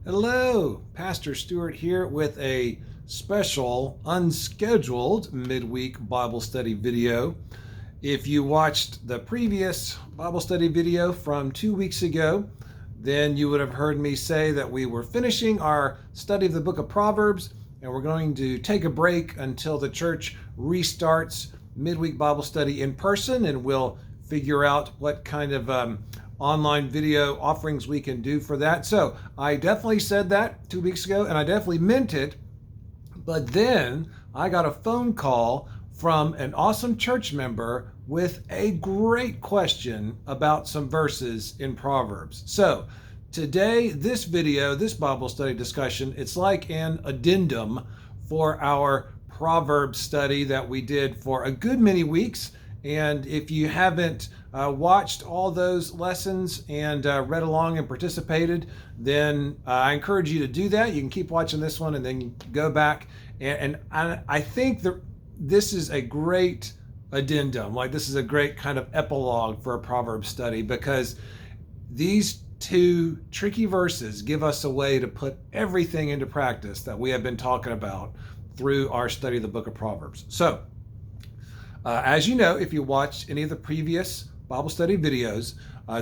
Hello, Pastor Stuart here with a special unscheduled midweek Bible study video. If you watched the previous Bible study video from 2 weeks ago, then you would have heard me say that we were finishing our study of the book of Proverbs, and we're going to take a break until the church restarts midweek Bible study in person, and we'll figure out what kind of online video offerings we can do for that. So I definitely said that 2 weeks ago, and I definitely meant it. But then I got a phone call from an awesome church member with a great question about some verses in Proverbs. So today, this video, this Bible study discussion, it's like an addendum for our Proverbs study that we did for a good many weeks. And if you haven't watched all those lessons and read along and participated, then I encourage you to do that. You can keep watching this one and then go back. And I think that this is a great addendum. Like, this is a great kind of epilogue for a Proverbs study, because these two tricky verses give us a way to put everything into practice that we have been talking about through our study of the book of Proverbs. So, as you know, if you watched any of the previous Bible study videos,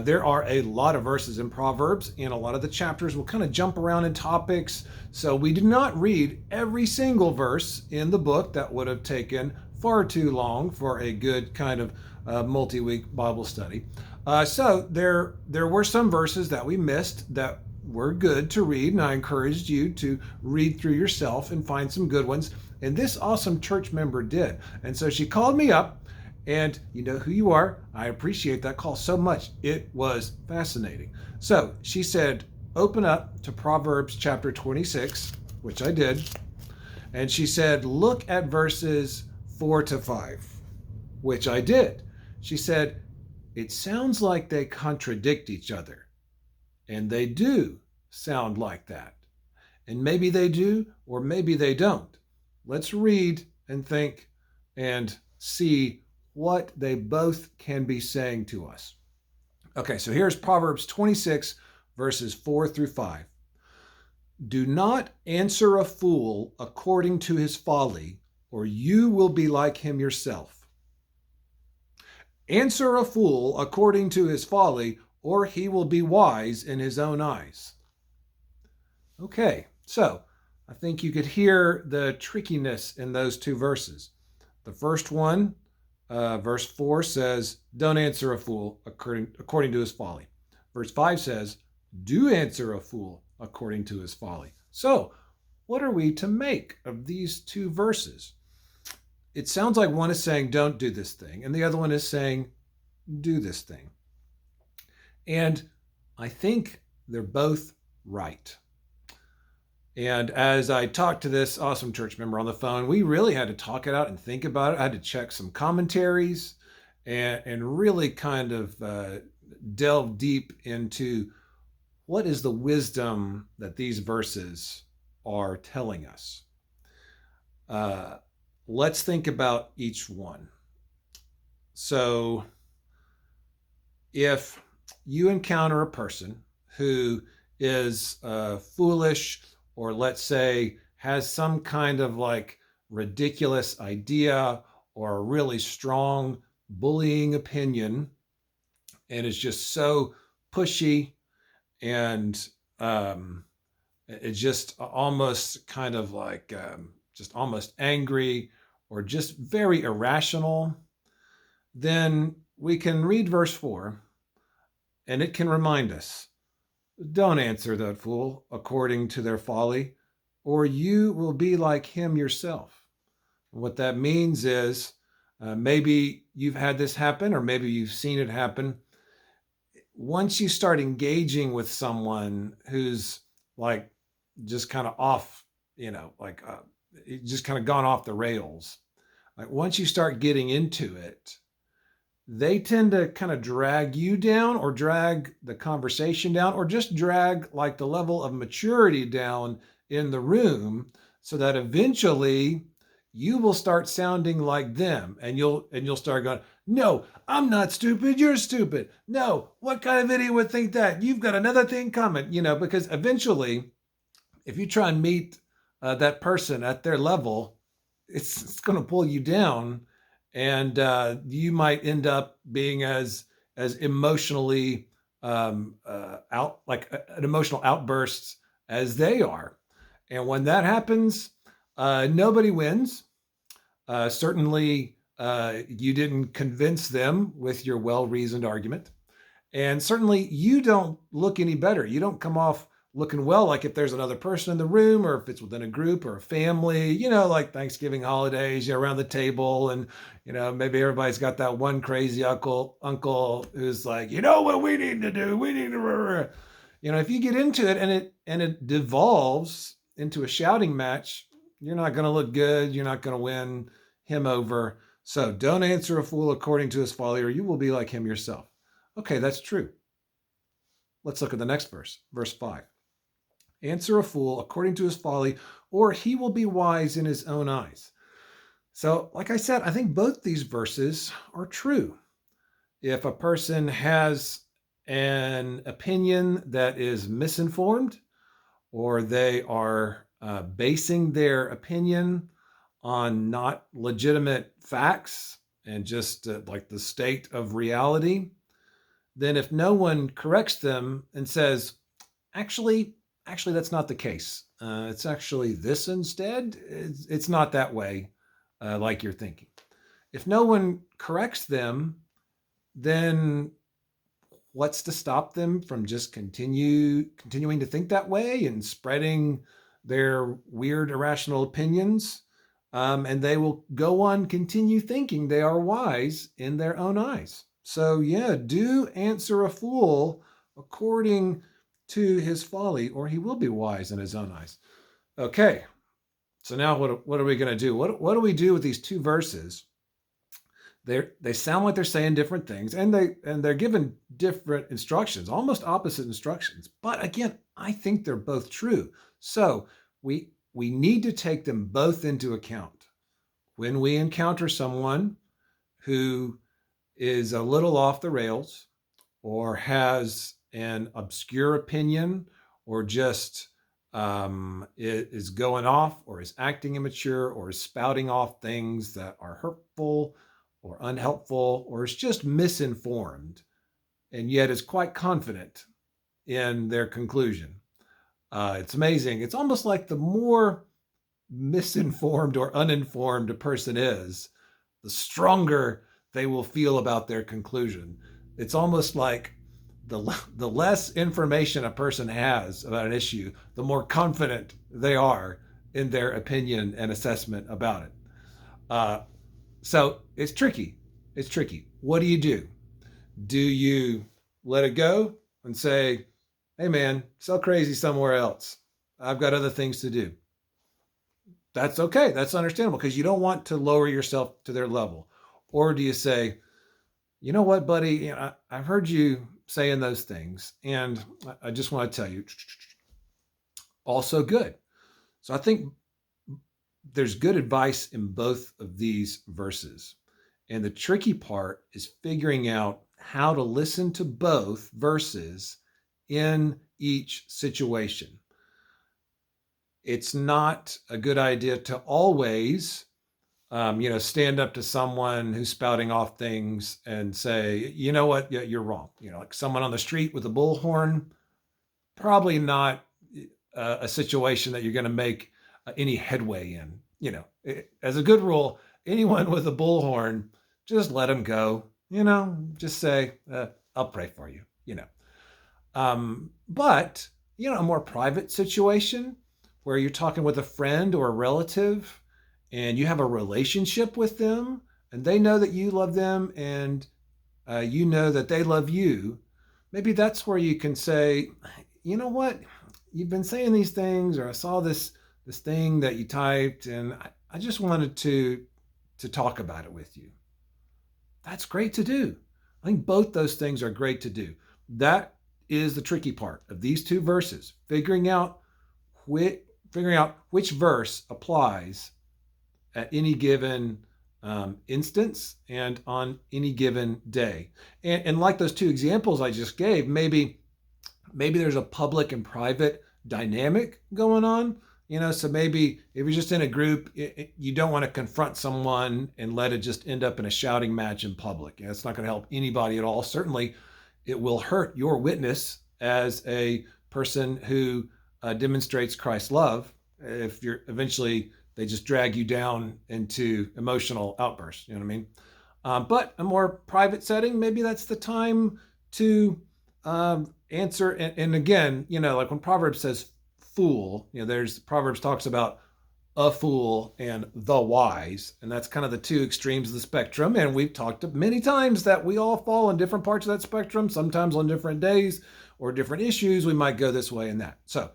there are a lot of verses in Proverbs, and a lot of the chapters will kind of jump around in topics. So we did not read every single verse in the book. That would have taken far too long for a good kind of multi-week Bible study. So there were some verses that we missed that were good to read, and I encouraged you to read through yourself and find some good ones. And this awesome church member did. And so she called me up, and you know who you are. I appreciate that call so much. It was fascinating. So she said, open up to Proverbs chapter 26, which I did. And she said, look at verses 4-5, which I did. She said, it sounds like they contradict each other. And they do sound like that. And maybe they do, or maybe they don't. Let's read and think and see what they both can be saying to us. Okay, so here's Proverbs 26, verses 4-5. Do not answer a fool according to his folly, or you will be like him yourself. Answer a fool according to his folly, or he will be wise in his own eyes. Okay, so I think you could hear the trickiness in those two verses. The first one, verse 4 says, don't answer a fool according to his folly. Verse 5 says, do answer a fool according to his folly. So what are we to make of these two verses? It sounds like one is saying, don't do this thing, and the other one is saying, do this thing. And I think they're both right. And as I talked to this awesome church member on the phone, we really had to talk it out and think about it. I had to check some commentaries and really kind of delve deep into what is the wisdom that these verses are telling us. Let's think about each one. So if you encounter a person who is foolish, or let's say has some kind of like ridiculous idea or a really strong bullying opinion, and is just so pushy and it's just almost kind of like just almost angry or just very irrational, then we can read verse 4, and it can remind us, don't answer that fool according to their folly, or you will be like him yourself. What that means is maybe you've had this happen, or maybe you've seen it happen. Once you start engaging with someone who's like just kind of off, just kind of gone off the rails, like once you start getting into it, they tend to kind of drag you down, or drag the conversation down, or just drag like the level of maturity down in the room, so that eventually you will start sounding like them, and you'll start going, no, I'm not stupid, you're stupid. No, what kind of idiot would think that? You've got another thing coming, because eventually if you try and meet that person at their level, it's going to pull you down, and you might end up being as emotionally out like an emotional outburst as they are. And when that happens, nobody wins. Certainly, you didn't convince them with your well-reasoned argument. And certainly, you don't look any better. You don't come off looking well, like if there's another person in the room or if it's within a group or a family, like Thanksgiving holidays, around the table. And, maybe everybody's got that one crazy uncle who's like, what we need to do? We need to, if you get into it and it devolves into a shouting match, you're not going to look good. You're not going to win him over. So don't answer a fool according to his folly, or you will be like him yourself. Okay, that's true. Let's look at the next verse, verse 5. Answer a fool according to his folly, or he will be wise in his own eyes. So, like I said, I think both these verses are true. If a person has an opinion that is misinformed, or they are basing their opinion on not legitimate facts and just like the state of reality, then if no one corrects them and says, actually, that's not the case. It's actually this instead. It's not that way, like you're thinking. If no one corrects them, then what's to stop them from just continuing to think that way and spreading their weird, irrational opinions? And they will go on, continue thinking they are wise in their own eyes. So yeah, do answer a fool according to his folly, or he will be wise in his own eyes. Okay, so now what are we going to do? What do we do with these two verses? They sound like they're saying different things, and they're given different instructions, almost opposite instructions. But again, I think they're both true. So we need to take them both into account when we encounter someone who is a little off the rails, or has an obscure opinion, or just is going off, or is acting immature, or is spouting off things that are hurtful or unhelpful, or is just misinformed, and yet is quite confident in their conclusion. It's amazing. It's almost like the more misinformed or uninformed a person is, the stronger they will feel about their conclusion. It's almost like the less information a person has about an issue, the more confident they are in their opinion and assessment about it. So it's tricky. It's tricky. What do you do? Do you let it go and say, hey man, sell crazy somewhere else? I've got other things to do. That's okay. That's understandable, because you don't want to lower yourself to their level. Or do you say, you know what, buddy, I've heard you saying those things, and I just want to tell you, also good. So I think there's good advice in both of these verses. And the tricky part is figuring out how to listen to both verses in each situation. It's not a good idea to always, stand up to someone who's spouting off things and say, you know what, yeah, you're wrong. Like someone on the street with a bullhorn, probably not a situation that you're going to make any headway in. As a good rule, anyone with a bullhorn, just let them go. Just say, I'll pray for you. But a more private situation where you're talking with a friend or a relative, and you have a relationship with them, and they know that you love them, and you know that they love you, maybe that's where you can say, you know what, you've been saying these things, or I saw this thing that you typed, and I just wanted to talk about it with you. That's great to do. I think both those things are great to do. That is the tricky part of these two verses, figuring out which verse applies at any given instance and on any given day. And like those two examples I just gave, maybe there's a public and private dynamic going on. So maybe if you're just in a group, you don't want to confront someone and let it just end up in a shouting match in public. It's not going to help anybody at all. Certainly, it will hurt your witness as a person who demonstrates Christ's love if you're eventually they just drag you down into emotional outbursts. You know what I mean? But a more private setting, maybe that's the time to answer. And again, like when Proverbs says fool, there's Proverbs talks about a fool and the wise, and that's kind of the two extremes of the spectrum. And we've talked many times that we all fall in different parts of that spectrum, sometimes on different days or different issues. We might go this way and that. So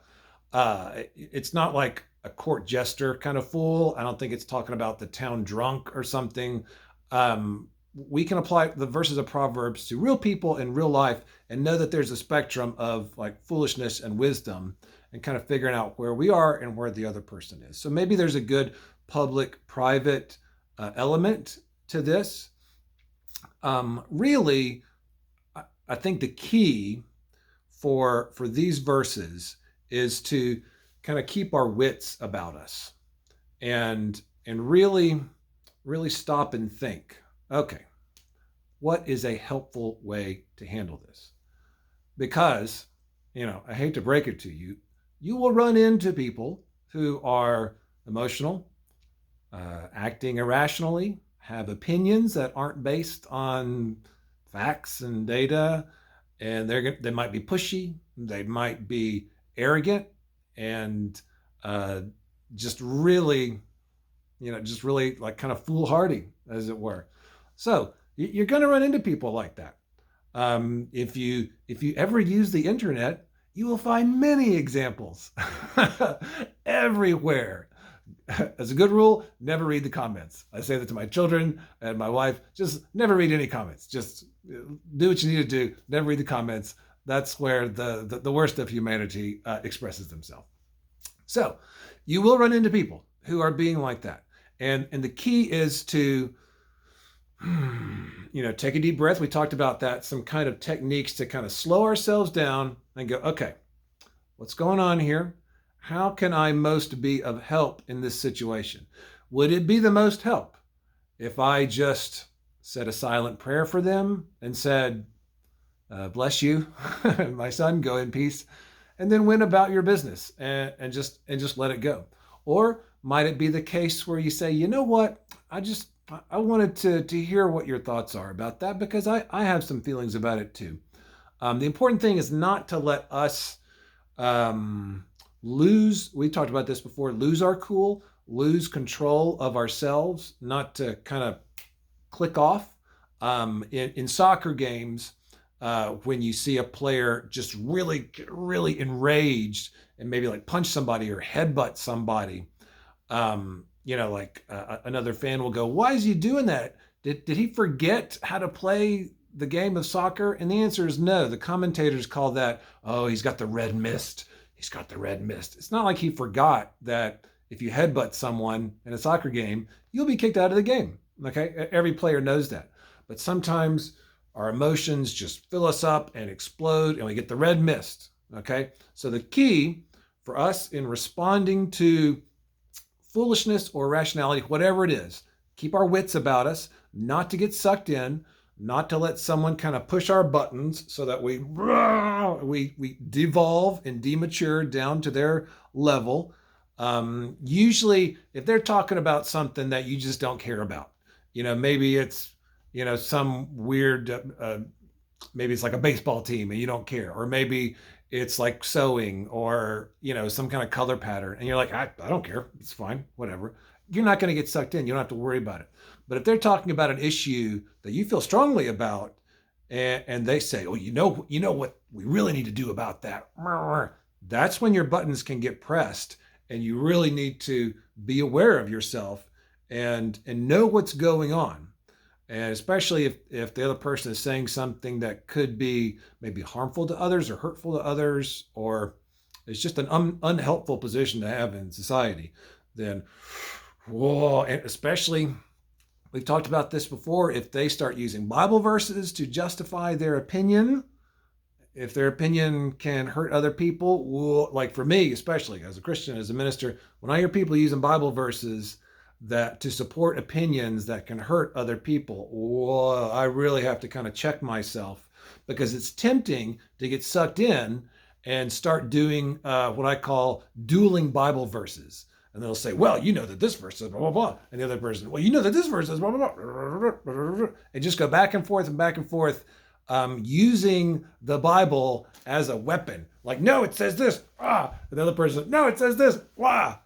it's not like a court jester kind of fool. I don't think it's talking about the town drunk or something. We can apply the verses of Proverbs to real people in real life and know that there's a spectrum of like foolishness and wisdom and kind of figuring out where we are and where the other person is. So maybe there's a good public-private element to this. Really, I think the key for these verses is to kind of keep our wits about us and really stop and think, okay, what is a helpful way to handle this? Because, I hate to break it to you, you will run into people who are emotional, acting irrationally, have opinions that aren't based on facts and data, and they might be pushy, they might be arrogant, and just really like kind of foolhardy, as it were. So you're going to run into people like that. If you ever use the internet, you will find many examples everywhere. As a good rule, never read the comments. I say that to my children and my wife, just never read any comments. Just do what you need to do. Never read the comments. That's where the worst of humanity expresses themselves. So you will run into people who are being like that. And the key is to, take a deep breath. We talked about that, some kind of techniques to kind of slow ourselves down and go, okay, what's going on here? How can I most be of help in this situation? Would it be the most help if I just said a silent prayer for them and said, bless you, my son, go in peace, and then went about your business and just let it go? Or might it be the case where you say, you know what, I wanted to hear what your thoughts are about that, because I have some feelings about it too. The important thing is not to let us lose, we talked about this before, lose our cool, lose control of ourselves, not to kind of click off. In soccer games, when you see a player just really enraged and maybe like punch somebody or headbutt somebody, another fan will go, why is he doing that? Did he forget how to play the game of soccer? And the answer is no. The commentators call that, oh, he's got the red mist. He's got the red mist. It's not like he forgot that if you headbutt someone in a soccer game, you'll be kicked out of the game. Okay? Every player knows that. But sometimes our emotions just fill us up and explode and we get the red mist. Okay? So the key for us in responding to foolishness or rationality, whatever it is, keep our wits about us, not to get sucked in, not to let someone kind of push our buttons so that we devolve and demature down to their level. Usually, if they're talking about something that you just don't care about, maybe it's, some weird, maybe it's like a baseball team and you don't care, or maybe it's like sewing or, some kind of color pattern. And you're like, I don't care. It's fine. Whatever. You're not going to get sucked in. You don't have to worry about it. But if they're talking about an issue that you feel strongly about and they say, oh, you know what we really need to do about that. That's when your buttons can get pressed and you really need to be aware of yourself and know what's going on. And especially if the other person is saying something that could be maybe harmful to others or hurtful to others, or it's just an unhelpful position to have in society, then, whoa, and especially, we've talked about this before, if they start using Bible verses to justify their opinion, if their opinion can hurt other people, like for me, especially as a Christian, as a minister, when I hear people using Bible verses that to support opinions that can hurt other people, whoa, I really have to kind of check myself, because it's tempting to get sucked in and start doing what I call dueling Bible verses. And they'll say, well, you know that this verse says blah, blah, blah. And the other person, well, you know that this verse says blah, blah, blah. And just go back and forth and back and forth, using the Bible as a weapon. Like, no, it says this. Ah. And the other person, no, it says this. Wah.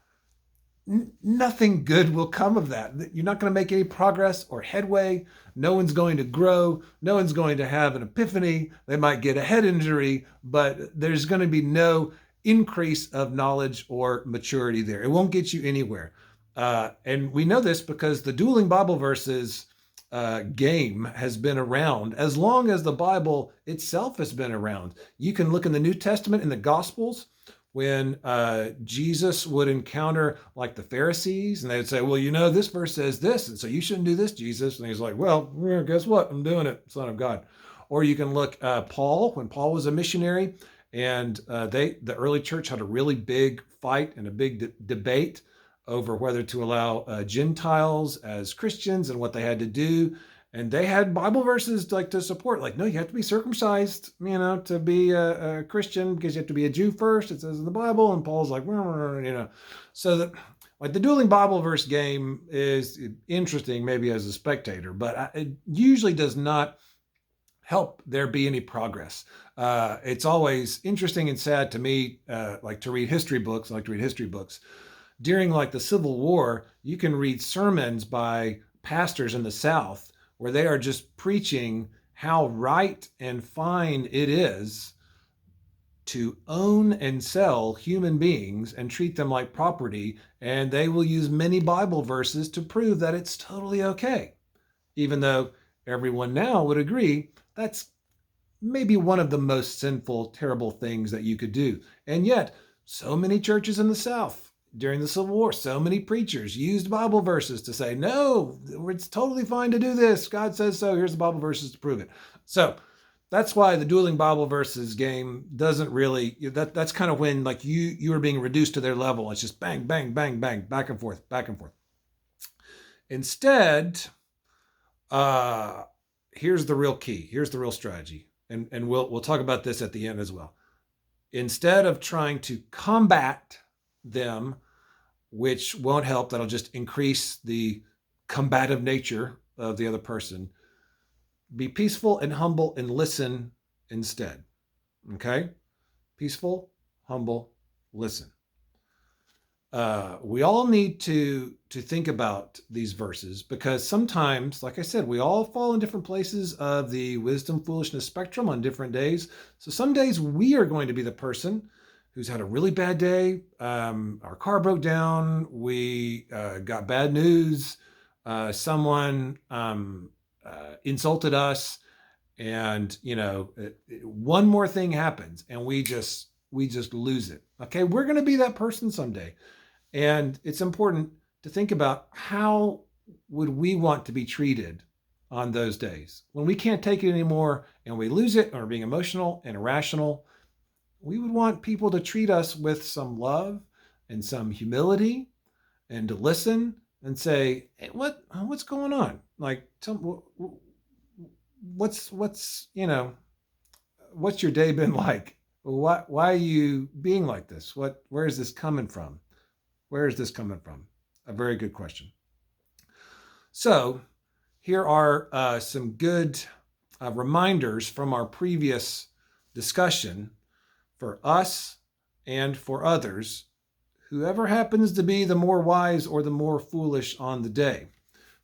Nothing good will come of that. You're not going to make any progress or headway. No one's going to grow. No one's going to have an epiphany. They might get a head injury, but there's going to be no increase of knowledge or maturity there. It won't get you anywhere. And we know this because the dueling Bible verses game has been around as long as the Bible itself has been around. You can look in the New Testament, in the Gospels, when Jesus would encounter like the Pharisees, and they'd say, well, you know, this verse says this, and so you shouldn't do this, Jesus. And he's like, well, guess what? I'm doing it, Son of God. Or you can look Paul, when Paul was a missionary, and the early church had a really big fight and a big debate over whether to allow Gentiles as Christians and what they had to do. And they had Bible verses like to support, like, no, you have to be circumcised, to be a Christian, because you have to be a Jew first. It says in the Bible. And Paul's like, so that like the dueling Bible verse game is interesting, maybe as a spectator, but it usually does not help there be any progress. It's always interesting and sad to me, like to read history books. I like to read history books. During like the Civil War, you can read sermons by pastors in the South where they are just preaching how right and fine it is to own and sell human beings and treat them like property. And they will use many Bible verses to prove that it's totally okay, even though everyone now would agree that's maybe one of the most sinful, terrible things that you could do. And yet, so many churches in the South during the Civil War, so many preachers used Bible verses to say, no, it's totally fine to do this. God says so. Here's the Bible verses to prove it. So that's why the dueling Bible verses game doesn't really, that's kind of when like you are being reduced to their level. It's just bang, bang, bang, bang, back and forth, back and forth. Instead, here's the real key. Here's the real strategy. And we'll talk about this at the end as well. Instead of trying to combat them, which won't help, that'll just increase the combative nature of the other person, be peaceful and humble and listen instead. Okay? Peaceful, humble, listen. We all need to think about these verses, because sometimes, like I said, we all fall in different places of the wisdom foolishness spectrum on different days. So some days we are going to be the person who's had a really bad day. Our car broke down. We got bad news. Someone insulted us, and one more thing happens, and we just lose it. Okay, we're going to be that person someday. And it's important to think about how would we want to be treated on those days when we can't take it anymore and we lose it, and we're being emotional and irrational. We would want people to treat us with some love and some humility, and to listen and say, hey, what's going on? Like, what's your day been like? Why are you being like this? Where is this coming from? Where is this coming from? A very good question. So here are some good reminders from our previous discussion for us and for others, whoever happens to be the more wise or the more foolish on the day.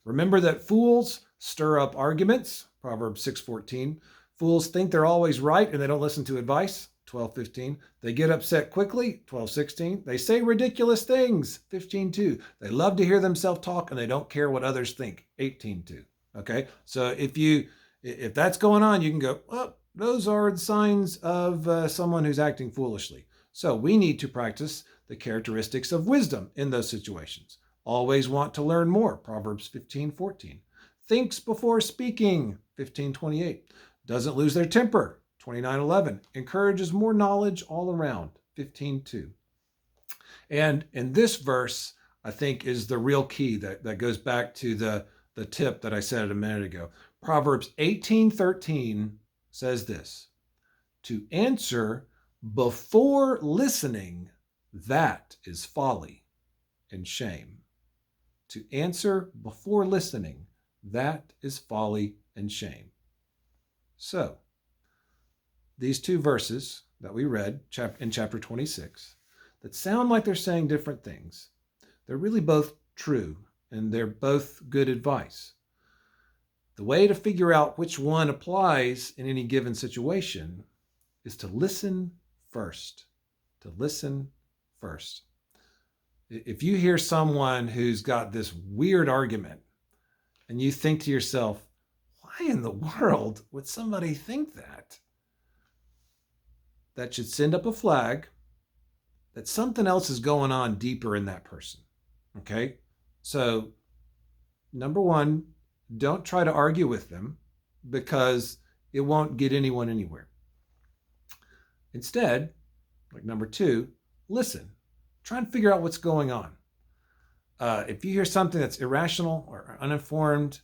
Remember that fools stir up arguments, Proverbs 6:14. Fools think they're always right and they don't listen to advice, 12:15. They get upset quickly, 12:16. They say ridiculous things, 15:2. They love to hear themselves talk and they don't care what others think, 18:2. Okay, so if that's going on, you can go, well, those are the signs of someone who's acting foolishly. So we need to practice the characteristics of wisdom in those situations. Always want to learn more, Proverbs 15:14. Thinks before speaking, 15:28. Doesn't lose their temper, 29:11 encourages more knowledge all around. 15:2. And in this verse, I think, is the real key that goes back to the tip that I said a minute ago. Proverbs 18:13 says this: to answer before listening, that is folly and shame. To answer before listening, that is folly and shame. So, these two verses that we read in chapter 26 that sound like they're saying different things, they're really both true and they're both good advice. The way to figure out which one applies in any given situation is to listen first. To listen first. If you hear someone who's got this weird argument and you think to yourself, why in the world would somebody think that? That should send up a flag that something else is going on deeper in that person. Okay? So, number one, don't try to argue with them because it won't get anyone anywhere. Instead, like number two, listen. Try and figure out what's going on. If you hear something that's irrational or uninformed,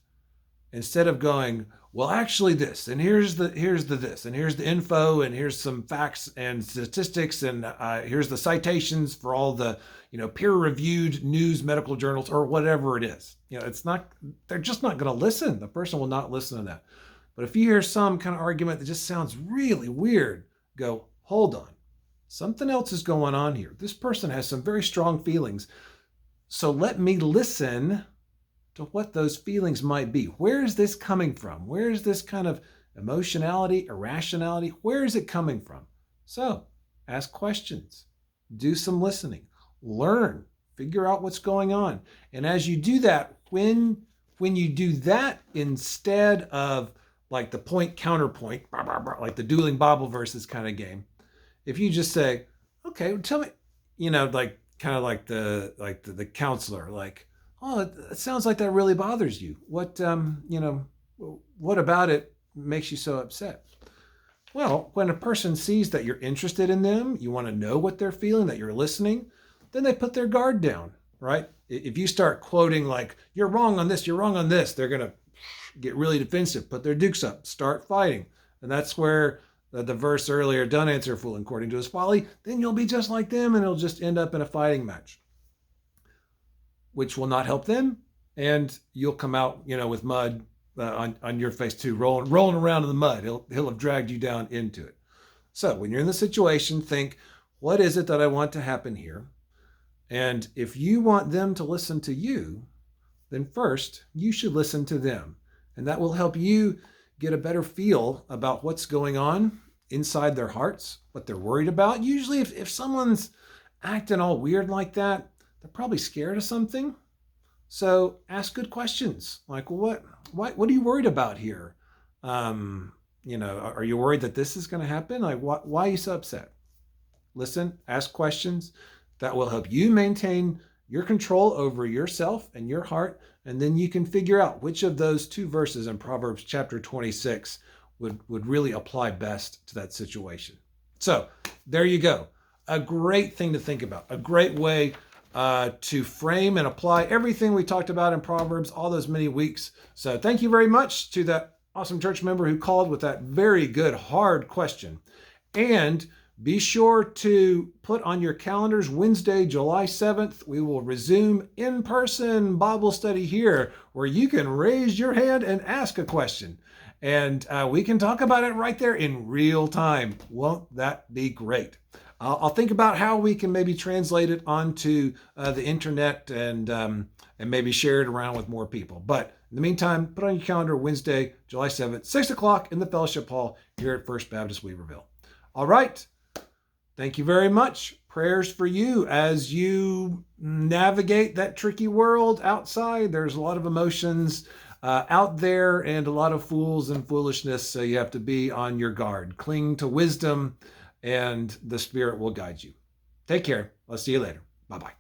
instead of going, well, actually this, and here's the this, and here's the info, and here's some facts and statistics, and here's the citations for all the peer-reviewed news, medical journals, or whatever it is. They're just not going to listen. The person will not listen to that. But if you hear some kind of argument that just sounds really weird, go, hold on. Something else is going on here. This person has some very strong feelings. So let me listen to what those feelings might be. Where is this coming from? Where is this kind of emotionality, irrationality? Where is it coming from? So ask questions, do some listening, learn, figure out what's going on. And as you do that, when you do that instead of like the point counterpoint, like the dueling Bible verses kind of game, if you just say, okay, well, tell me, like kind of like the counselor, like, oh, it sounds like that really bothers you. What about it makes you so upset? Well, when a person sees that you're interested in them, you want to know what they're feeling, that you're listening, then they put their guard down, right? If you start quoting like, you're wrong on this, they're going to get really defensive, put their dukes up, start fighting. And that's where the verse earlier, don't answer a fool according to his folly, then you'll be just like them and it'll just end up in a fighting match, which will not help them. And you'll come out, with mud on your face too, rolling around in the mud. He'll have dragged you down into it. So when you're in the situation, think, what is it that I want to happen here? And if you want them to listen to you, then first you should listen to them. And that will help you get a better feel about what's going on inside their hearts, what they're worried about. Usually if someone's acting all weird like that, they're probably scared of something. So ask good questions. Like, well, what are you worried about here? Are you worried that this is going to happen? Like, why are you so upset? Listen, ask questions. That will help you maintain your control over yourself and your heart. And then you can figure out which of those two verses in Proverbs chapter 26 would really apply best to that situation. So there you go. A great thing to think about. A great way to frame and apply everything we talked about in Proverbs all those many weeks. So thank you very much to that awesome church member who called with that very good, hard question. And be sure to put on your calendars Wednesday, July 7th. We will resume in-person Bible study here where you can raise your hand and ask a question. And we can talk about it right there in real time. Won't that be great? I'll think about how we can maybe translate it onto the internet and maybe share it around with more people. But in the meantime, put on your calendar Wednesday, July 7th, 6 o'clock in the Fellowship Hall here at First Baptist Weaverville. All right. Thank you very much. Prayers for you as you navigate that tricky world outside. There's a lot of emotions out there and a lot of fools and foolishness. So you have to be on your guard. Cling to wisdom and the Spirit will guide you. Take care. I'll see you later. Bye-bye.